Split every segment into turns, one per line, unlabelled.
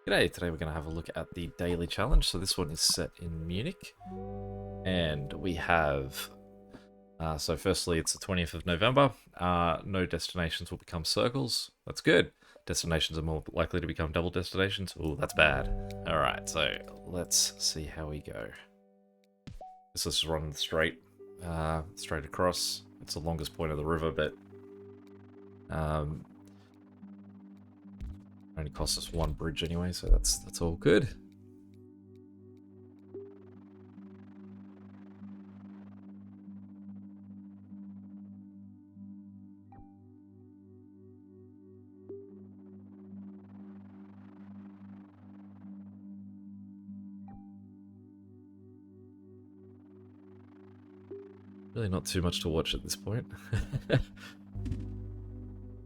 G'day, today we're going to have a look at the daily challenge. So this one is set in Munich. And we have, so firstly it's the 20th of November. No destinations will become circles. That's good. Destinations are more likely to become double destinations. Oh, that's bad. Alright, so let's see how we go. This is running straight, straight across. It's the longest point of the river, but only costs us one bridge anyway, so that's all good. Really not too much to watch at this point.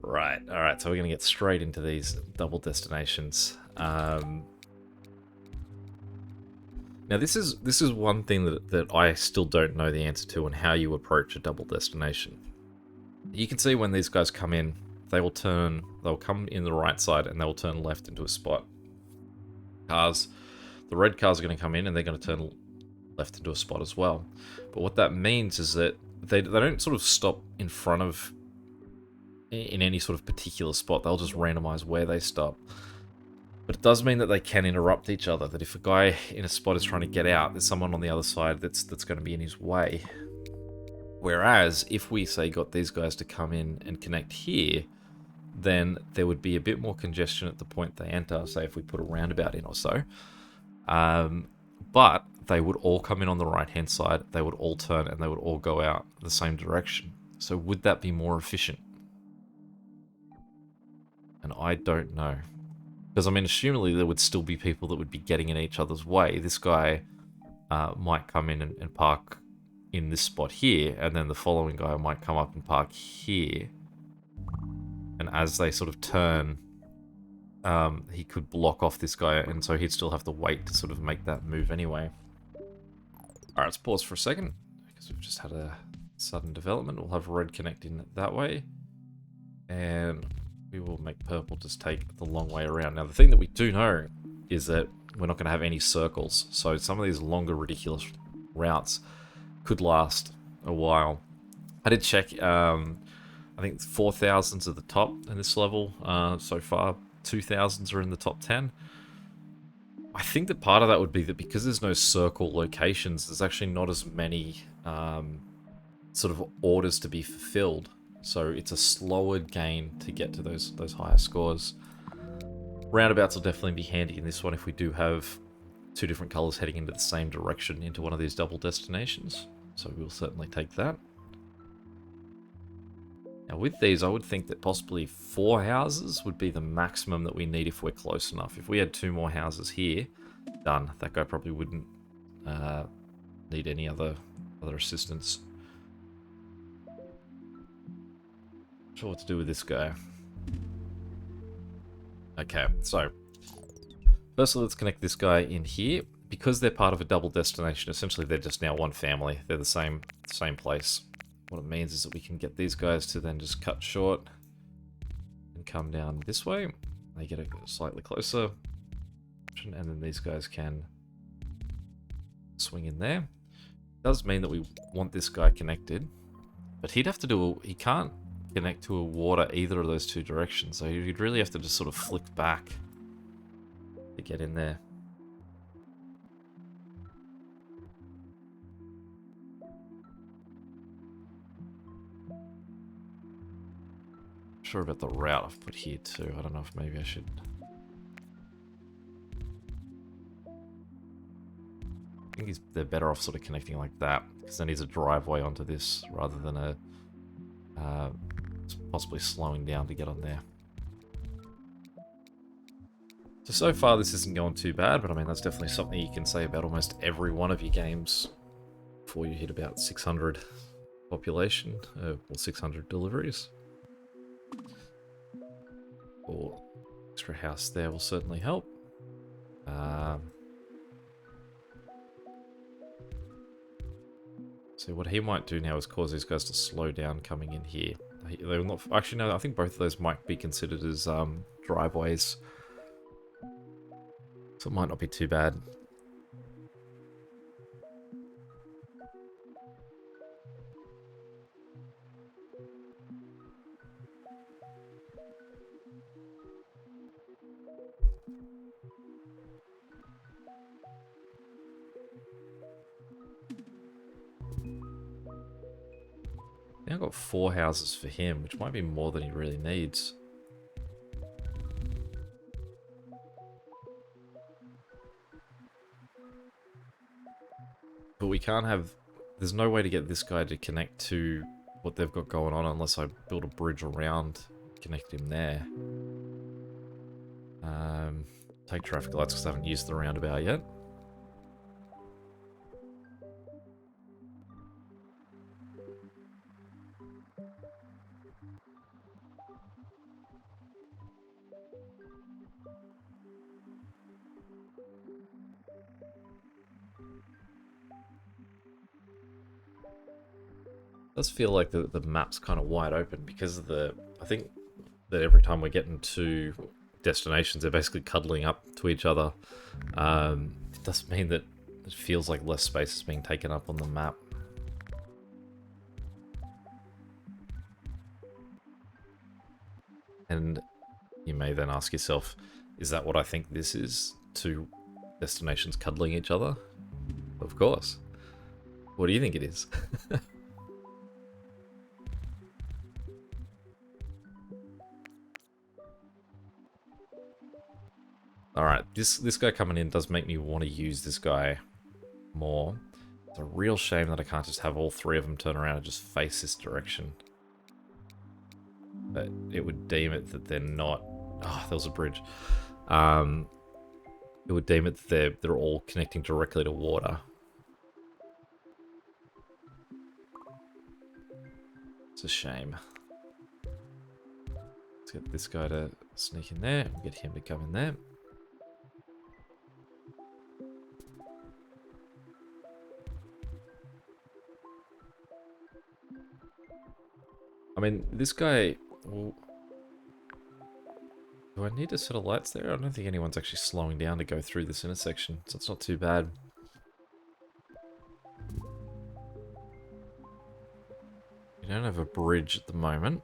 Right, alright, so we're going to get straight into these double destinations. Now this is one thing that I still don't know the answer to, and how you approach a double destination. You can see when these guys come in, they'll come in the right side and they'll turn left into a spot. The red cars are going to come in and they're going to turn left into a spot as well. But what that means is that they don't sort of stop in front of in any sort of particular spot. They'll just randomize where they stop. But it does mean that they can interrupt each other, that if a guy in a spot is trying to get out, there's someone on the other side that's going to be in his way. Whereas, if we, say, got these guys to come in and connect here, then there would be a bit more congestion at the point they enter, say if we put a roundabout in or so. But they would all come in on the right-hand side, they would all turn, and they would all go out the same direction. So would that be more efficient? And I don't know. Because, I mean, assumably there would still be people that would be getting in each other's way. This guy might come in and park in this spot here, and then the following guy might come up and park here. And as they sort of turn, he could block off this guy, and so he'd still have to wait to sort of make that move anyway. Alright, let's pause for a second, because we've just had a sudden development. We'll have red connect in that way, and we will make purple just take the long way around. Now, the thing that we do know is that we're not going to have any circles, so some of these longer, ridiculous routes could last a while. I did check, I think 4,000s at the top in this level so far. 2,000s are in the top 10. I think that part of that would be that because there's no circle locations, there's actually not as many sort of orders to be fulfilled. So it's a slower gain to get to those higher scores. Roundabouts will definitely be handy in this one if we do have two different colours heading into the same direction into one of these double destinations. So we'll certainly take that. Now with these, I would think that possibly 4 houses would be the maximum that we need if we're close enough. If we had 2 more houses here, done. That guy probably wouldn't need any other assistance. Not sure what to do with this guy. Okay, so firstly, let's connect this guy in here. Because they're part of a double destination, essentially they're just now one family. They're the same place. What it means is that we can get these guys to then just cut short and come down this way. They get a slightly closer, and then these guys can swing in there. It does mean that we want this guy connected, but he'd have to do he can't connect to a water either of those two directions, so you'd really have to just sort of flick back to get in there. Sure about the route I've put here too. I don't know if maybe I should. I think they're better off sort of connecting like that, because then he's a driveway onto this rather than a possibly slowing down to get on there. So far this isn't going too bad, but I mean that's definitely something you can say about almost every one of your games before you hit about 600 population, or 600 deliveries. Or extra house there will certainly help. So what he might do now is cause these guys to slow down coming in here. They will not, actually no, I think both of those might be considered as driveways. So it might not be too bad. Now I've got 4 houses for him, which might be more than he really needs. But we can't have... There's no way to get this guy to connect to what they've got going on unless I build a bridge around, connect him there. Take traffic lights because I haven't used the roundabout yet. It does feel like the map's kind of wide open because of the... I think that every time we're getting to destinations, they're basically cuddling up to each other. It does mean that it feels like less space is being taken up on the map. And you may then ask yourself, is that what I think this is? 2 destinations cuddling each other? Of course. What do you think it is? Alright, this guy coming in does make me want to use this guy more. It's a real shame that I can't just have all 3 of them turn around and just face this direction. But it would deem it that they're not... Oh, there was a bridge. It would deem it that they're all connecting directly to water. It's a shame. Let's get this guy to sneak in there. We'll get him to come in there. I mean, this guy... Well, do I need to set a lights there? I don't think anyone's actually slowing down to go through this intersection, so it's not too bad. We don't have a bridge at the moment,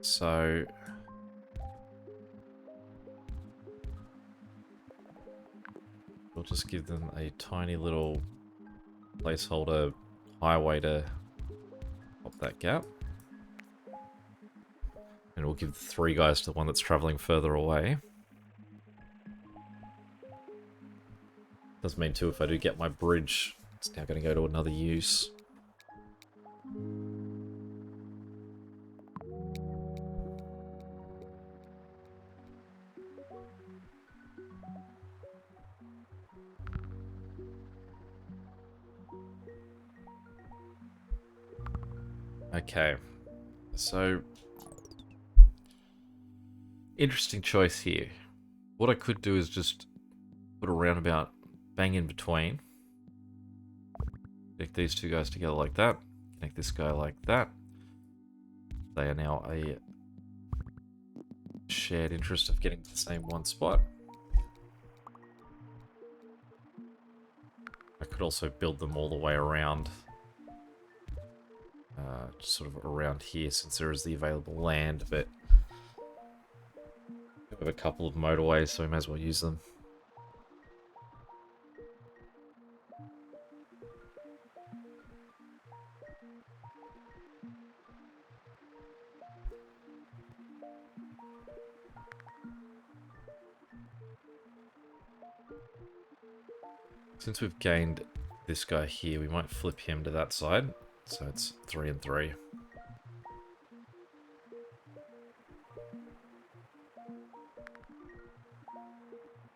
so... we'll just give them a tiny little placeholder highway to pop that gap. And we'll give the 3 guys to the one that's traveling further away. Does mean too, if I do get my bridge, it's now going to go to another use. Okay, so... interesting choice here. What I could do is just put a roundabout bang in between. Connect these 2 guys together like that. Connect this guy like that. They are now a shared interest of getting to the same one spot. I could also build them all the way around. Just sort of around here since there is the available land, but we have a couple of motorways, so we may as well use them. Since we've gained this guy here, we might flip him to that side. So it's 3 and 3.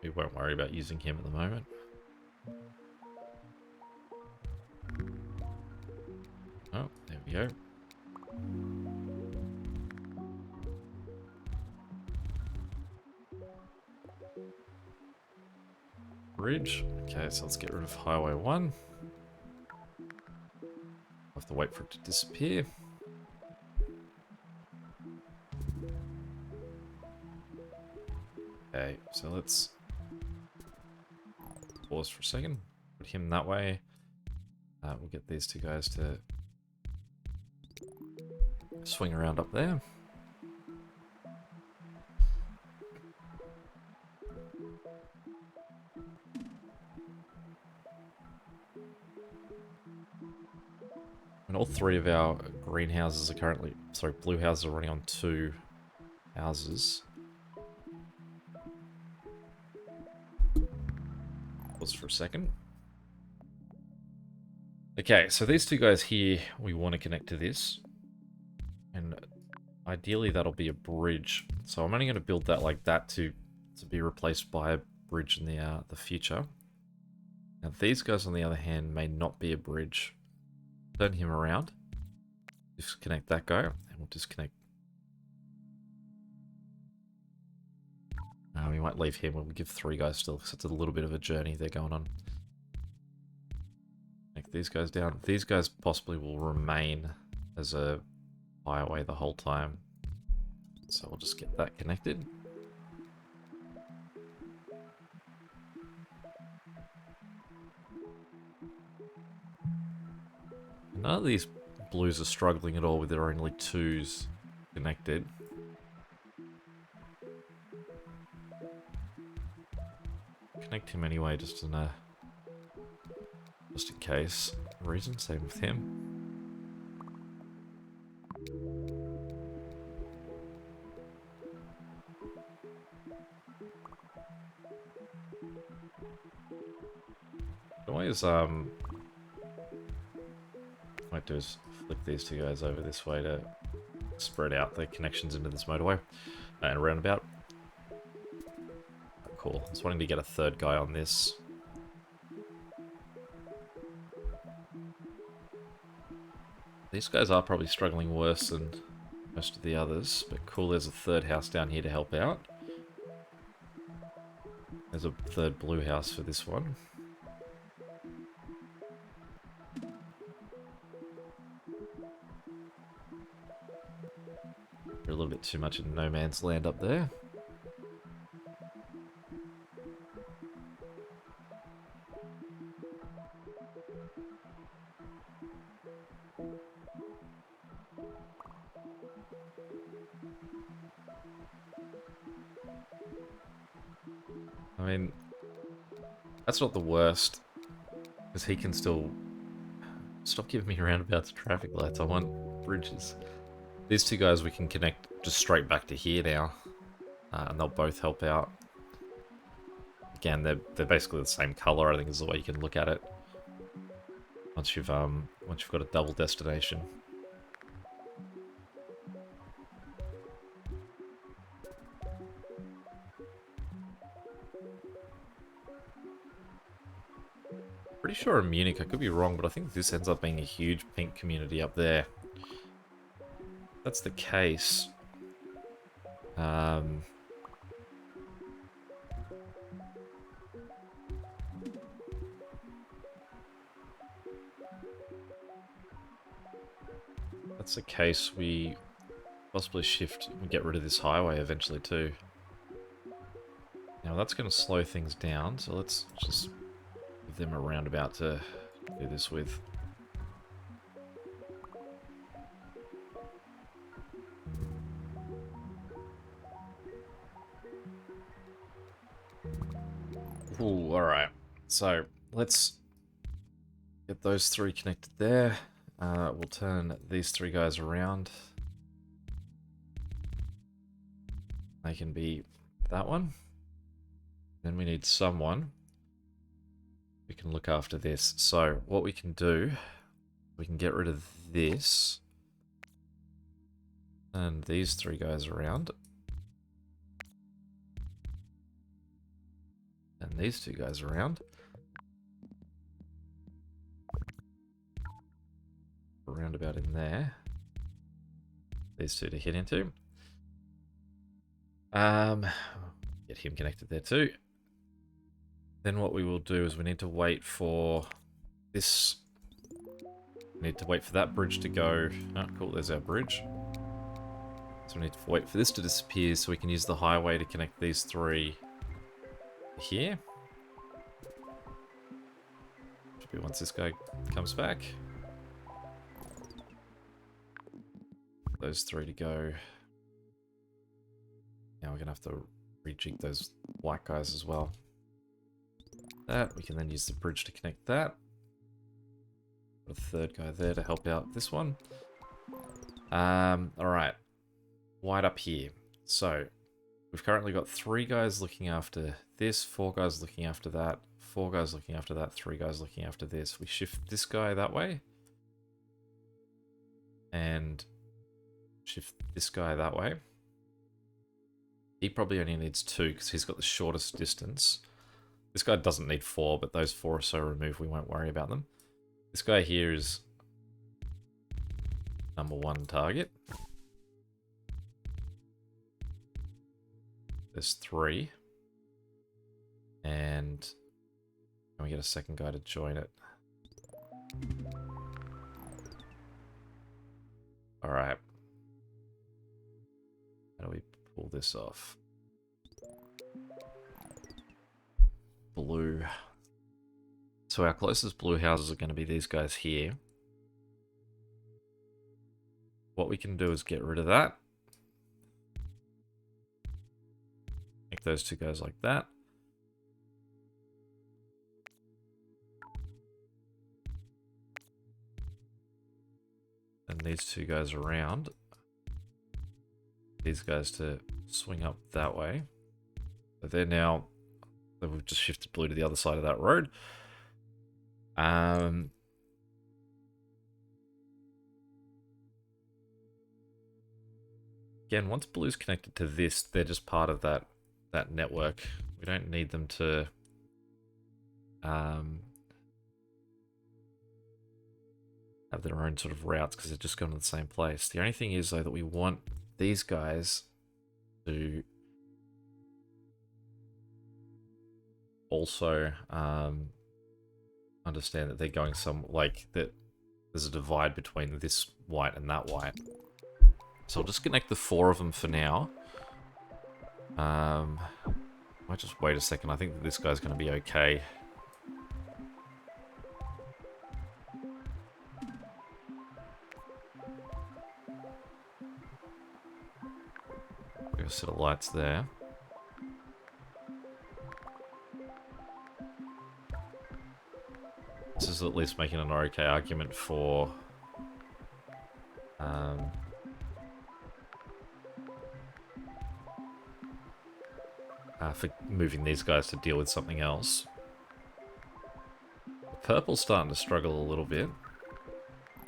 We won't worry about using him at the moment. Oh, there we go. Bridge. Okay, so let's get rid of Highway 1. I'll have to wait for it to disappear. Okay, so let's pause for a second. Put him that way. We'll get these two guys to swing around up there. And all three of our greenhouses are currently, sorry, blue houses are running on 2 houses. Pause for a second. Okay, so these two guys here, we want to connect to this. And ideally that'll be a bridge. So I'm only going to build that like that to be replaced by a bridge in the future. Now these guys on the other hand may not be a bridge. Turn him around. Disconnect that guy, and we'll disconnect. We might leave him. We'll give 3 guys still, because it's a little bit of a journey they're going on. Connect these guys down. These guys possibly will remain as a highway the whole time. So we'll just get that connected. None of these blues are struggling at all with their only 2s connected. Connect him anyway, just in case reason. Same with him. Always might do is flick these two guys over this way to spread out the connections into this motorway and roundabout. Cool. I was wanting to get a 3rd guy on this. These guys are probably struggling worse than most of the others, but cool, there's a 3rd house down here to help out. There's a 3rd blue house for this one. We're a little bit too much in no man's land up there. I mean, that's not the worst, because he can still... Stop giving me roundabouts and traffic lights, I want bridges. These 2 guys we can connect just straight back to here now, and they'll both help out. Again, they're basically the same color, I think is the way you can look at it. Once you've got a double destination. Pretty sure in Munich, I could be wrong, but I think this ends up being a huge pink community up there. If that's the case. That's the case, we possibly shift and get rid of this highway eventually too. Now that's going to slow things down, so let's just give them a roundabout to do this with. Ooh, alright. So, let's get those 3 connected there. We'll turn these 3 guys around. They can be that one. Then we need someone who can look after this. So, what we can do, we can get rid of this. And these 3 guys around. And these 2 guys around. Roundabout in there. These 2 to hit into. Get him connected there too. Then what we will do is we need to wait for this. We need to wait for that bridge to go. Oh, cool, there's our bridge. So we need to wait for this to disappear so we can use the highway to connect these 3 here. Maybe once this guy comes back. Those three to go. Now we're going to have to rejig those white guys as well. That, we can then use the bridge to connect that. Got a third guy there to help out this one. Alright. White up here. So, we've currently got 3 guys looking after this, 4 guys looking after that, 4 guys looking after that, 3 guys looking after this. We shift this guy that way. And shift this guy that way. He probably only needs 2 because he's got the shortest distance. This guy doesn't need 4, but those 4 or so removed, we won't worry about them. This guy here is number 1 target. There's 3. And can we get a second guy to join it? Alright. How do we pull this off? Blue. So our closest blue houses are going to be these guys here. What we can do is get rid of that. Make those 2 guys like that. And these 2 guys around. These guys to swing up that way. So they're now... We've just shifted blue to the other side of that road. Again, once blue's connected to this, they're just part of that network. We don't need them to have their own sort of routes because they're just going to the same place. The only thing is, though, that we want these guys to also understand that they're going like that there's a divide between this white and that white. So I'll just connect the 4 of them for now. Might just wait a second. I think that this guy's going to be okay. Got a set of lights there. This is at least making an okay argument for moving these guys to deal with something else. The purple's starting to struggle a little bit.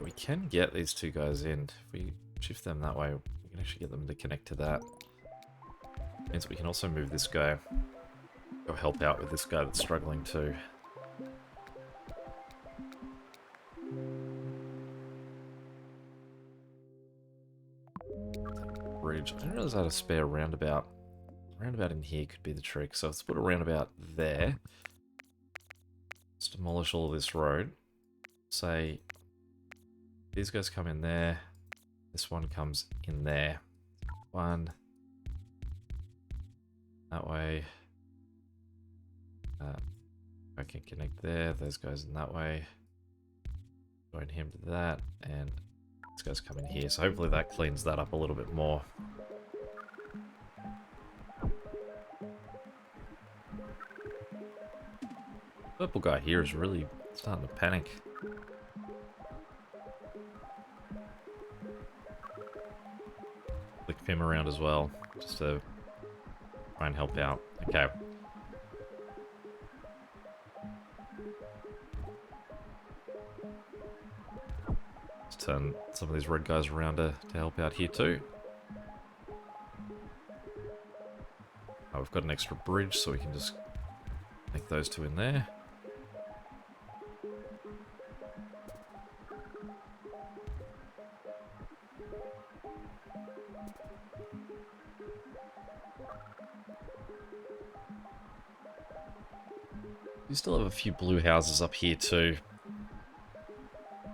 We can get these 2 guys in. If we shift them that way, we can actually get them to connect to that. Means we can also move this guy. Go help out with this guy that's struggling too. Bridge. I didn't realize I had a spare roundabout. Roundabout in here could be the trick. So let's put a roundabout there. Let's demolish all of this road. Say these guys come in there. This one comes in there. 1. That way. I can connect there. Those guys in that way. Join him to that. And these guys come in here. So hopefully that cleans that up a little bit more. Purple guy here is really starting to panic. Flick him around as well, just to try and help out. Okay. Let's turn some of these red guys around to help out here too. Oh, we've got an extra bridge, so we can just make those 2 in there. We still have a few blue houses up here too.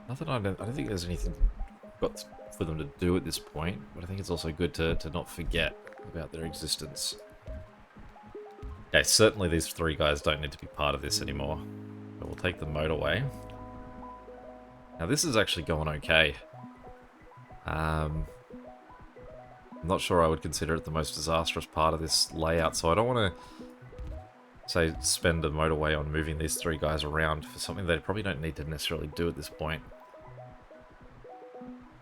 Nothing. I don't think there's anything got for them to do at this point, but I think it's also good to not forget about their existence. Okay, certainly these 3 guys don't need to be part of this anymore. But we'll take the motorway. Now this is actually going okay. I'm not sure I would consider it the most disastrous part of this layout, so I don't want to, say, spend a motorway on moving these three guys around for something they probably don't need to necessarily do at this point.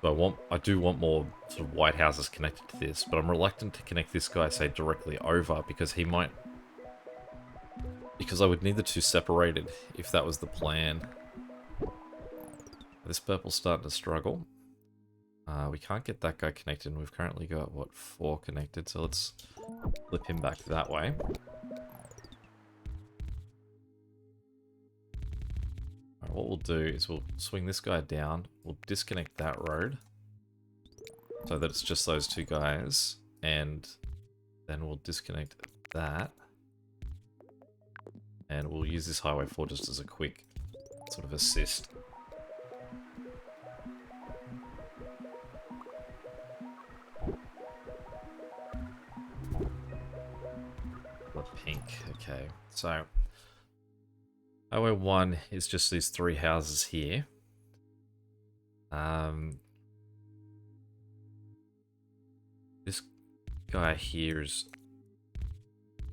So I do want more sort of white houses connected to this, but I'm reluctant to connect this guy, say, directly over, because he might... Because I would need the two separated if that was the plan. This purple's starting to struggle. We can't get that guy connected, and we've currently got, what, 4 connected, so let's flip him back that way. Alright, what we'll do is we'll swing this guy down, we'll disconnect that road, so that it's just those two guys, and then we'll disconnect that, and we'll use this Highway 4 just as a quick sort of assist. Pink, okay, so Highway 1 is just these 3 houses here. This guy here is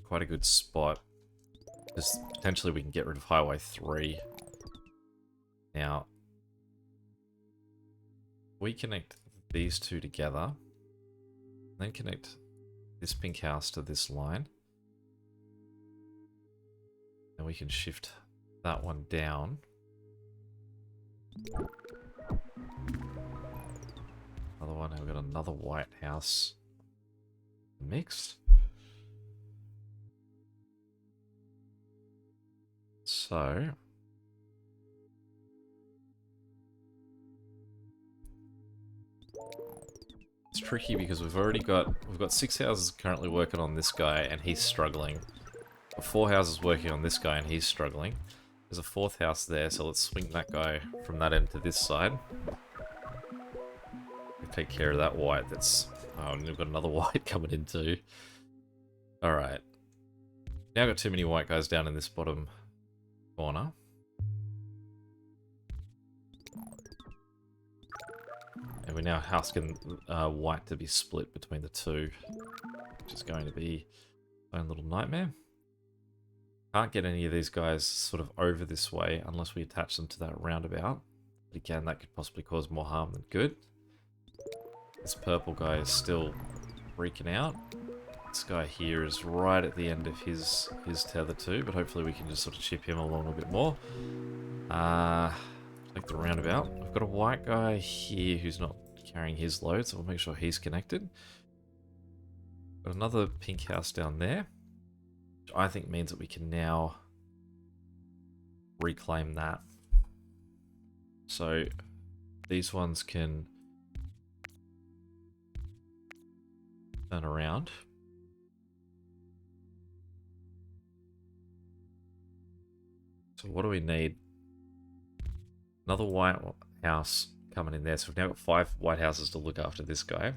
quite a good spot, because potentially we can get rid of Highway 3. Now, we connect these two together, then connect this pink house to this line. And we can shift that one down. Another one, we've got another white house mixed. So it's tricky because we've got 6 houses currently working on this guy and he's struggling. 4 houses working on this guy and he's struggling. There's a 4th house there, so let's swing that guy from that end to this side. We'll take care of that white that's... Oh, and we've got another white coming in too. Alright. Now I've got too many white guys down in this bottom corner. And we're now asking white to be split between the two, which is going to be its own little nightmare. Can't get any of these guys sort of over this way unless we attach them to that roundabout. But again, that could possibly cause more harm than good. This purple guy is still freaking out. This guy here is right at the end of his tether too, but hopefully we can just sort of chip him along a bit more. Take the roundabout. We've got a white guy here who's not carrying his load, so we'll make sure he's connected. Got another pink house down there. I think means that we can now reclaim that. So these ones can turn around. So what do we need? Another white house coming in there. So we've now got 5 white houses to look after this guy.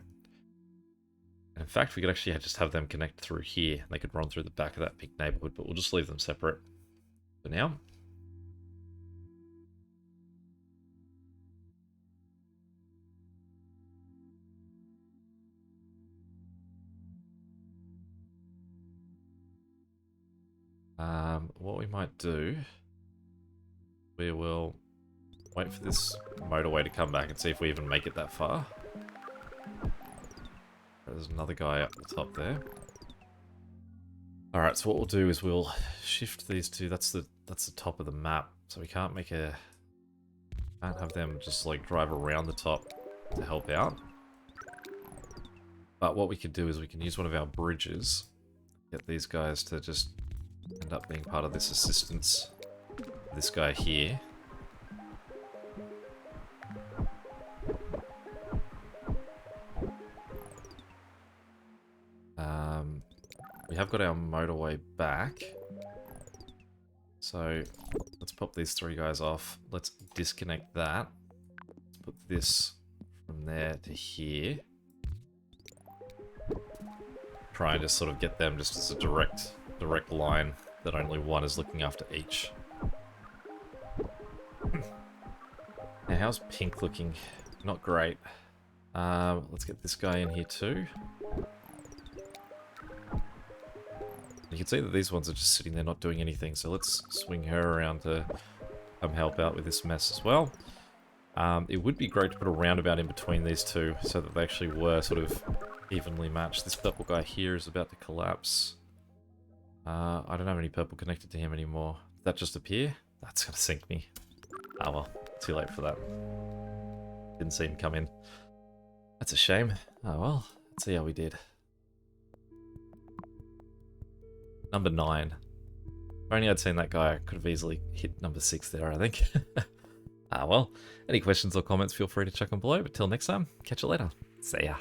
In fact, we could actually just have them connect through here. They could run through the back of that pink neighborhood, but we'll just leave them separate for now. What we might do, we will wait for this motorway to come back and see if we even make it that far. There's another guy up the top there. Alright, so what we'll do is we'll shift these two. That's the top of the map. So we can't have them just like drive around the top to help out. But what we could do is we can use one of our bridges, get these guys to just end up being part of this assistance. This guy here. We have got our motorway back. So let's pop these 3 guys off. Let's disconnect that. Let's put this from there to here. Try and just sort of get them just as a direct line that only one is looking after each. Now, how's pink looking? Not great. Let's get this guy in here too. You can see that these ones are just sitting there not doing anything, so let's swing her around to come help out with this mess as well. It would be great to put a roundabout in between these two so that they actually were sort of evenly matched. This purple guy here is about to collapse. I don't have any purple connected to him anymore. Did that just appear? That's gonna sink me. Ah well, too late for that. Didn't see him come in. That's a shame. Oh well, let's see how we did. Number 9. If only I'd seen that guy, I could have easily hit number 6 there, I think. Ah well, any questions or comments, feel free to chuck them below. But till next time, catch you later. See ya.